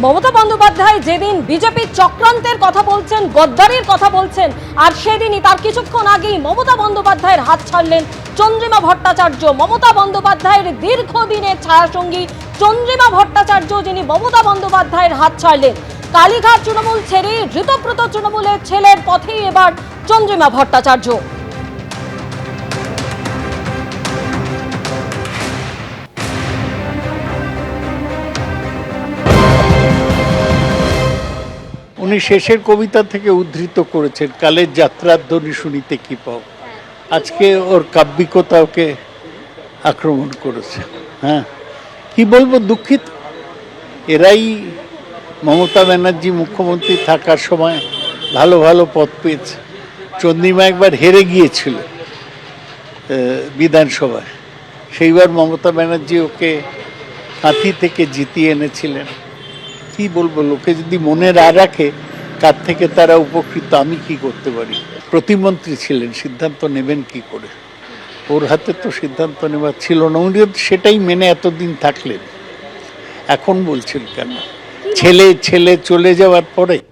মমতা বন্দ্যোপাধ্যায় যেদিন বিজেপির চক্রান্তের কথা বলছেন, গদ্দারির কথা বলছেন, আর সেদিনই তার কিছুক্ষণ আগেই মমতা বন্দ্যোপাধ্যায়ের হাত ছাড়লেন চন্দ্রিমা ভট্টাচার্য। মমতা বন্দ্যোপাধ্যায়ের দীর্ঘদিনের ছায়াসঙ্গী চন্দ্রিমা ভট্টাচার্য, যিনি মমতা বন্দ্যোপাধ্যায়ের হাত ছাড়লেন। কালীঘাট তৃণমূল ছেড়ে ঋতব্রত তৃণমূলের ছেলের পথেই এবার চন্দ্রিমা ভট্টাচার্য। 'উনি শেষের কবিতা থেকে উদ্ধৃত করেছেন, কালের যাত্রার ধ্বনি শুনিতে কি পাও। আজকে ওর কাব্যিকতা ওকে আক্রমণ করেছে। হ্যাঁ, কি বলবো, দুঃখিত। এরাই মমতা ব্যানার্জি মুখ্যমন্ত্রী থাকার সময় ভালো ভালো পদ পেয়েছে। চন্দ্রিমা একবার হেরে গিয়েছিল বিধানসভায়, সেইবার মমতা ব্যানার্জি ওকে হাতি থেকে জিতিয়ে এনেছিলেন। কি বলবো, লোকে যদি মনে না রাখে কার থেকে তারা উপকৃত, আমি কি করতে পারি। প্রতিমন্ত্রী ছিলেন, সিদ্ধান্ত নেবেন কি করে? ওর হাতে তো সিদ্ধান্ত নেওয়ার ছিল না। উনি সেটাই মেনে এতদিন থাকলেন, এখন বলছেন কেন? ছেলে চলে যাওয়ার পরে